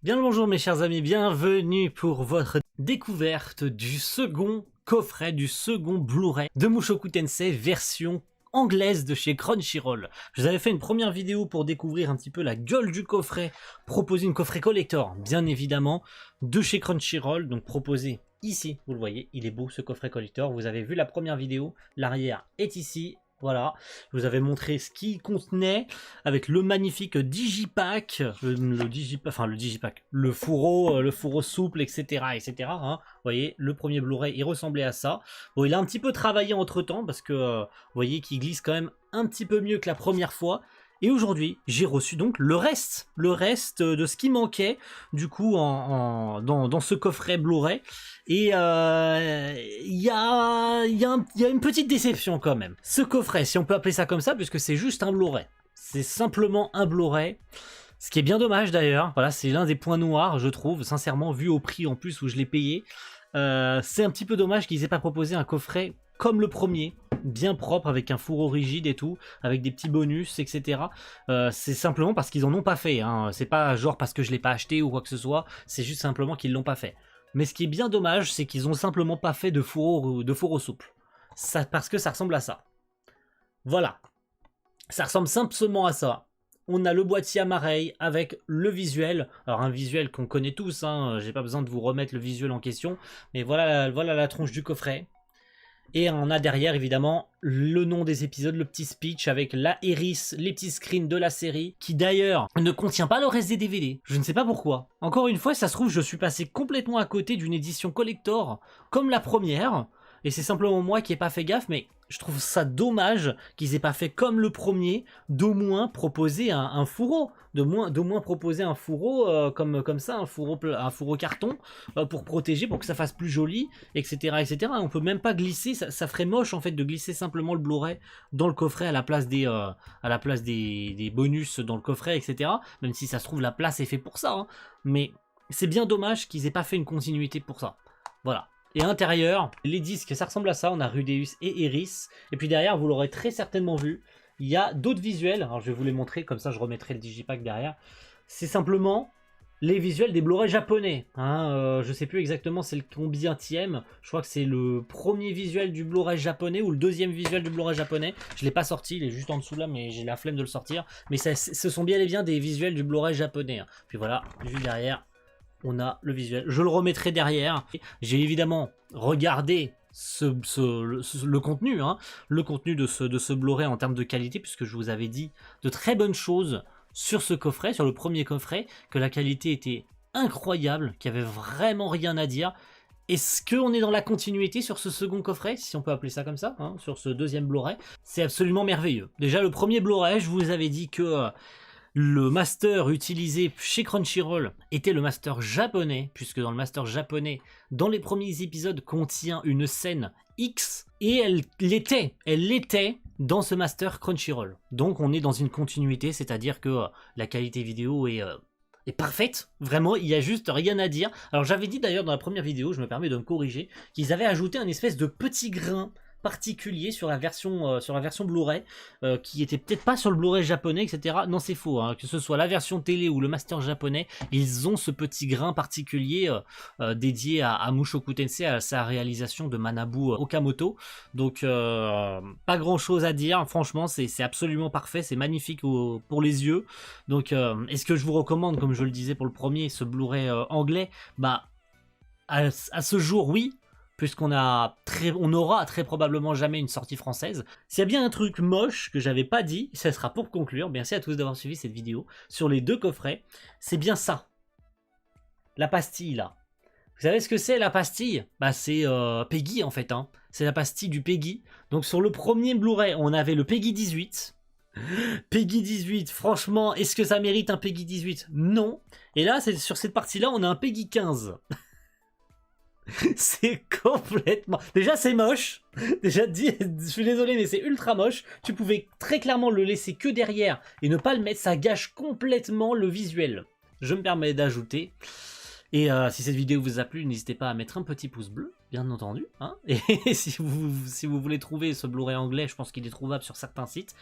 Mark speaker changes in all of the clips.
Speaker 1: Bien le bonjour mes chers amis, bienvenue pour votre découverte du second coffret, du second Blu-ray de Mushoku Tensei version anglaise de chez Crunchyroll. Je vous avais fait une première vidéo pour découvrir un petit peu la gueule du coffret, proposer une coffret collector, bien évidemment, de chez Crunchyroll, donc proposé ici, vous le voyez, il est beau ce coffret collector, vous avez vu la première vidéo, l'arrière est ici. Voilà, je vous avais montré ce qu'il contenait avec le magnifique digipack, le fourreau souple, etc., etc. Hein. Vous voyez, le premier Blu-ray, il ressemblait à ça. Bon, il a un petit peu travaillé entre temps parce que vous voyez qu'il glisse quand même un petit peu mieux que la première fois. Et aujourd'hui, j'ai reçu donc le reste de ce qui manquait du coup dans ce coffret Blu-ray. Et il y a une petite déception quand même. Ce coffret, si on peut appeler ça comme ça, puisque c'est juste un Blu-ray. C'est simplement un Blu-ray. Ce qui est bien dommage d'ailleurs. Voilà, c'est l'un des points noirs, je trouve, sincèrement, vu au prix en plus où je l'ai payé. C'est un petit peu dommage qu'ils aient pas proposé un coffret comme le premier, bien propre, avec un fourreau rigide et tout, avec des petits bonus, etc. C'est simplement parce qu'ils en ont pas fait, hein. C'est pas genre parce que je l'ai pas acheté ou quoi que ce soit, c'est juste simplement qu'ils l'ont pas fait. Mais ce qui est bien dommage, c'est qu'ils ont simplement pas fait de fourreau souple. Ça, parce que ça ressemble à ça. Voilà. Ça ressemble simplement à ça. On a le boîtier Amareil avec le visuel. Alors un visuel qu'on connaît tous, hein. J'ai pas besoin de vous remettre le visuel en question. Mais voilà la tronche du coffret. Et on a derrière évidemment le nom des épisodes, le petit speech avec la Iris, les petits screens de la série, qui d'ailleurs ne contient pas le reste des DVD. Je ne sais pas pourquoi. Encore une fois, ça se trouve, je suis passé complètement à côté d'une édition collector comme la première. Et c'est simplement moi qui n'ai pas fait gaffe, mais je trouve ça dommage qu'ils aient pas fait comme le premier, d'au moins proposer un fourreau, d'au moins proposer un fourreau comme ça, un fourreau carton pour protéger, pour que ça fasse plus joli, etc., etc. On peut même pas glisser, ça ferait moche en fait de glisser simplement le Blu-ray dans le coffret à la place des bonus dans le coffret, etc. Même si ça se trouve la place est faite pour ça, hein. Mais c'est bien dommage qu'ils aient pas fait une continuité pour ça. Voilà. Et à l'intérieur, les disques, ça ressemble à ça, on a Rudeus et Iris. Et puis derrière, vous l'aurez très certainement vu, il y a d'autres visuels. Alors je vais vous les montrer, comme ça je remettrai le digipack derrière. C'est simplement les visuels des Blu-ray japonais. Hein, je sais plus exactement c'est le combienième. Je crois que c'est le premier visuel du Blu-ray japonais ou le deuxième visuel du Blu-ray japonais. Je l'ai pas sorti, il est juste en dessous là, mais j'ai la flemme de le sortir. Mais ce sont bien et bien des visuels du Blu-ray japonais. Hein. Puis voilà, juste derrière. On a le visuel, je le remettrai derrière. J'ai évidemment regardé le contenu, hein, le contenu de ce Blu-ray en termes de qualité, puisque je vous avais dit de très bonnes choses sur ce coffret, sur le premier coffret, que la qualité était incroyable, qu'il n'y avait vraiment rien à dire. Est-ce qu'on est dans la continuité sur ce second coffret, si on peut appeler ça comme ça, hein, sur ce deuxième Blu-ray? C'est absolument merveilleux. Déjà, le premier Blu-ray, je vous avais dit que le master utilisé chez Crunchyroll était le master japonais, puisque dans le master japonais, dans les premiers épisodes, contient une scène X, et elle l'était dans ce master Crunchyroll. Donc on est dans une continuité, c'est-à-dire que la qualité vidéo est parfaite, vraiment, il y a juste rien à dire. Alors j'avais dit d'ailleurs dans la première vidéo, je me permets de me corriger, qu'ils avaient ajouté un espèce de petit grain particulier sur la version Blu-ray qui était peut-être pas sur le Blu-ray japonais, etc. Non, c'est faux, hein. Que ce soit la version télé ou le master japonais, ils ont ce petit grain particulier dédié à Mushoku Tensei, à sa réalisation de Manabu Okamoto. Donc pas grand chose à dire, franchement c'est absolument parfait, c'est magnifique pour les yeux. Donc est-ce que je vous recommande, comme je le disais pour le premier, ce Blu-ray anglais? Bah à ce jour oui, puisqu'on aura très probablement jamais une sortie française. S'il y a bien un truc moche que j'avais pas dit, ça sera pour conclure, merci à tous d'avoir suivi cette vidéo, sur les deux coffrets, c'est bien ça. La pastille là. Vous savez ce que c'est la pastille? Bah c'est Peggy en fait, hein. C'est la pastille du Peggy. Donc sur le premier Blu-ray, on avait le Peggy 18. Peggy 18, franchement, est-ce que ça mérite un Peggy 18? Non. Et là, sur cette partie-là, on a un Peggy 15. C'est complètement... Déjà c'est moche. Déjà je suis désolé mais c'est ultra moche. Tu pouvais très clairement le laisser que derrière et ne pas le mettre, ça gâche complètement le visuel. Je me permets d'ajouter. Et si cette vidéo vous a plu, n'hésitez pas à mettre un petit pouce bleu, bien entendu. Hein, et si vous voulez trouver ce Blu-ray anglais, je pense qu'il est trouvable sur certains sites.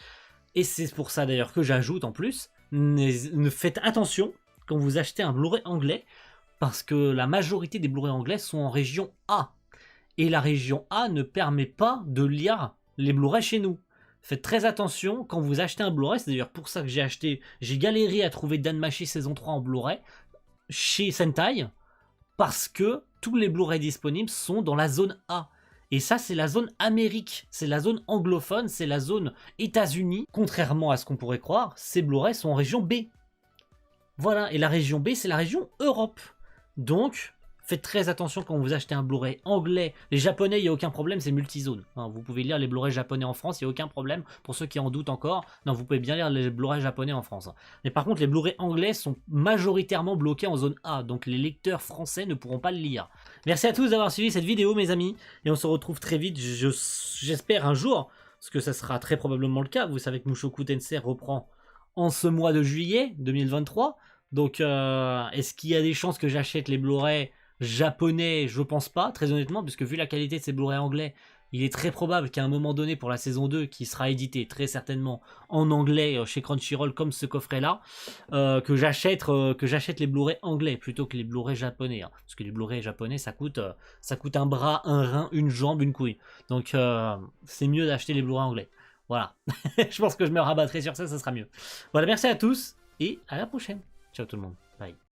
Speaker 1: Et c'est pour ça d'ailleurs que j'ajoute en plus, faites attention. quand vous achetez un Blu-ray anglais, parce que la majorité des Blu-ray anglais sont en région A. Et la région A ne permet pas de lire les Blu-ray chez nous. Faites très attention quand vous achetez un Blu-ray, c'est d'ailleurs pour ça que j'ai galéré à trouver Danmachi saison 3 en Blu-ray chez Sentai, parce que tous les Blu-ray disponibles sont dans la zone A. Et ça, c'est la zone Amérique, c'est la zone anglophone, c'est la zone États-Unis. Contrairement à ce qu'on pourrait croire, ces Blu-ray sont en région B. Voilà, et la région B, c'est la région Europe. Donc, faites très attention quand vous achetez un Blu-ray anglais. Les japonais, il n'y a aucun problème, c'est multizone. Hein, vous pouvez lire les Blu-ray japonais en France, il n'y a aucun problème. Pour ceux qui en doutent encore, non, vous pouvez bien lire les Blu-ray japonais en France. Mais par contre, les Blu-ray anglais sont majoritairement bloqués en zone A, donc les lecteurs français ne pourront pas le lire. Merci à tous d'avoir suivi cette vidéo, mes amis, et on se retrouve très vite, j'espère un jour, parce que ça sera très probablement le cas. Vous savez que Mushoku Tensei reprend en ce mois de juillet 2023. Donc, est-ce qu'il y a des chances que j'achète les Blu-ray japonais? Je pense pas, très honnêtement, puisque vu la qualité de ces Blu-ray anglais, il est très probable qu'à un moment donné, pour la saison 2, qui sera édité très certainement en anglais chez Crunchyroll, comme ce coffret-là, que j'achète les Blu-ray anglais plutôt que les Blu-ray japonais. Hein, parce que les Blu-ray japonais, ça coûte un bras, un rein, une jambe, une couille. Donc, c'est mieux d'acheter les Blu-ray anglais. Voilà. Je pense que je me rabattrai sur ça, ça sera mieux. Voilà, merci à tous, et à la prochaine. Ciao tout le monde. Bye.